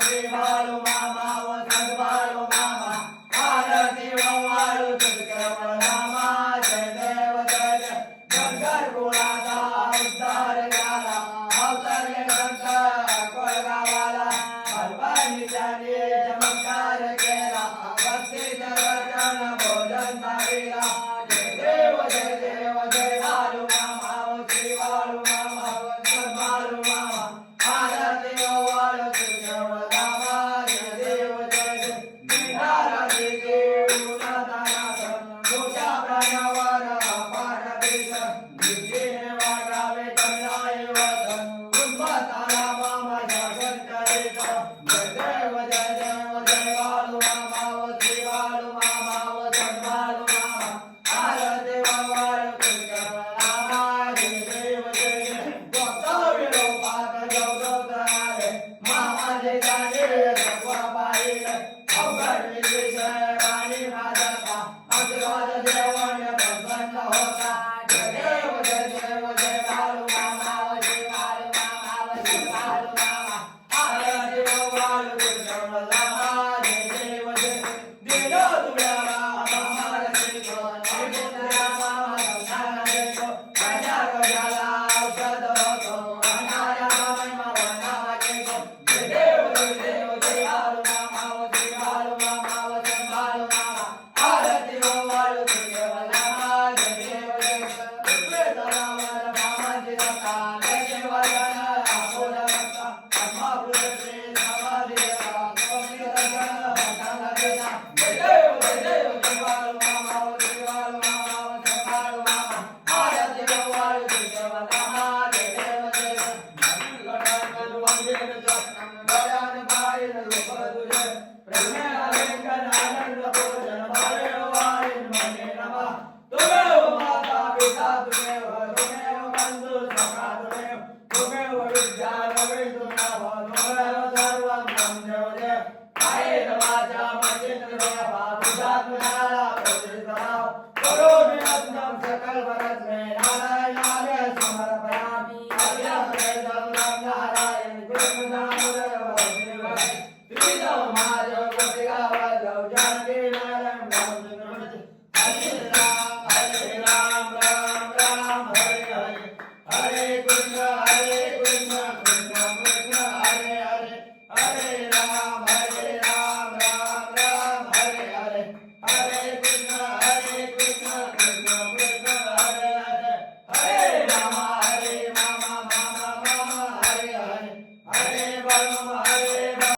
श्री बाळू मामा वसंत बाळू मामा आरती वाळू तुझे प्रणामा जय देव जय देव शंकर गुणाचा उद्धार झाला अवतरले शंकर कोळगावाला भगवानी त्याने चमत्कार केला भक्तीच्या दर्शन भोजन झालेला जय देव जय बाळू मामा श्री बाळू मामा वसंत बाळू मामा आरती वाळू तुझे प्रणामा जय देव जय देव निराला देव गुणादानाथ मोठ्या प्राण्यावर अपार प्रीत बुद्धीने वागावे चंद्राय वतन उन्मताला मामा जागर करीत जय देव जय बाळू मामा श्री बाळू मामा वसंत बाळू मामा आरती वाळू तुझे प्रणामा जय देव जय देव गोसावी लोपात जगत आले मामा जे जाणे सकवा पाहिले अवघड विजय वाणी माझा आशीर्वाद देवान प्रसन्न होता जय देव जय बाळू मामा श्री बाळू मामा वसंत बाळू मामा आरती वाळू तुझे प्रणामा जय देव जय दिलो तुला मामा रसिको निपुत्रा मामा संधान देतो माझ्या रोगाला औषध होतो अनाया मामा वनावा केको जय देव जय बाळू मामा श्री बाळू मामा वसंत बाळू मामा आरती वाळू तुझे प्रणामा जय देव जय रामाला मामाची दत्ता जय वदन आपुला भक्ता आत्मापुरते समाधी देता स्वामी दर्शन भक्तांना देता जय देव जय बाळू मामा श्री बाळू मामा वसंत बाळू मामा आरती वाळू तुझे प्रणामा जय देव जय गणांना वंदन बयान बाईन रूप तुझे प्रेमेला लेखन आनंद भोजन बाळे वाळीन मने नमा तुमेव माता पिता तुमेव बंधु सखा तुमेव विद्या रवी तुमेव सर्वं ब्रह्मदेव देव कायेन वाचा मनेन देवा तुझ्यात्मनाला प्रतिष्ठाव करोमि यत्नं सकल भरत्मे नारायणाय समर्पयामि अभ्यासेदं नारायण गुरुनामोदय वसुदेवाय त्रिविधं महादेव कोटिगावदेव जानकी नारायण रामचंद्र हरे राम राम राम हरे हरे हरे कृष्ण कृष्ण कृष्ण हरे हरे हरे राम राम राम हरे हरे हरे कृष्ण कृष्ण कृष्ण कृष्ण हरे हरे हरे राम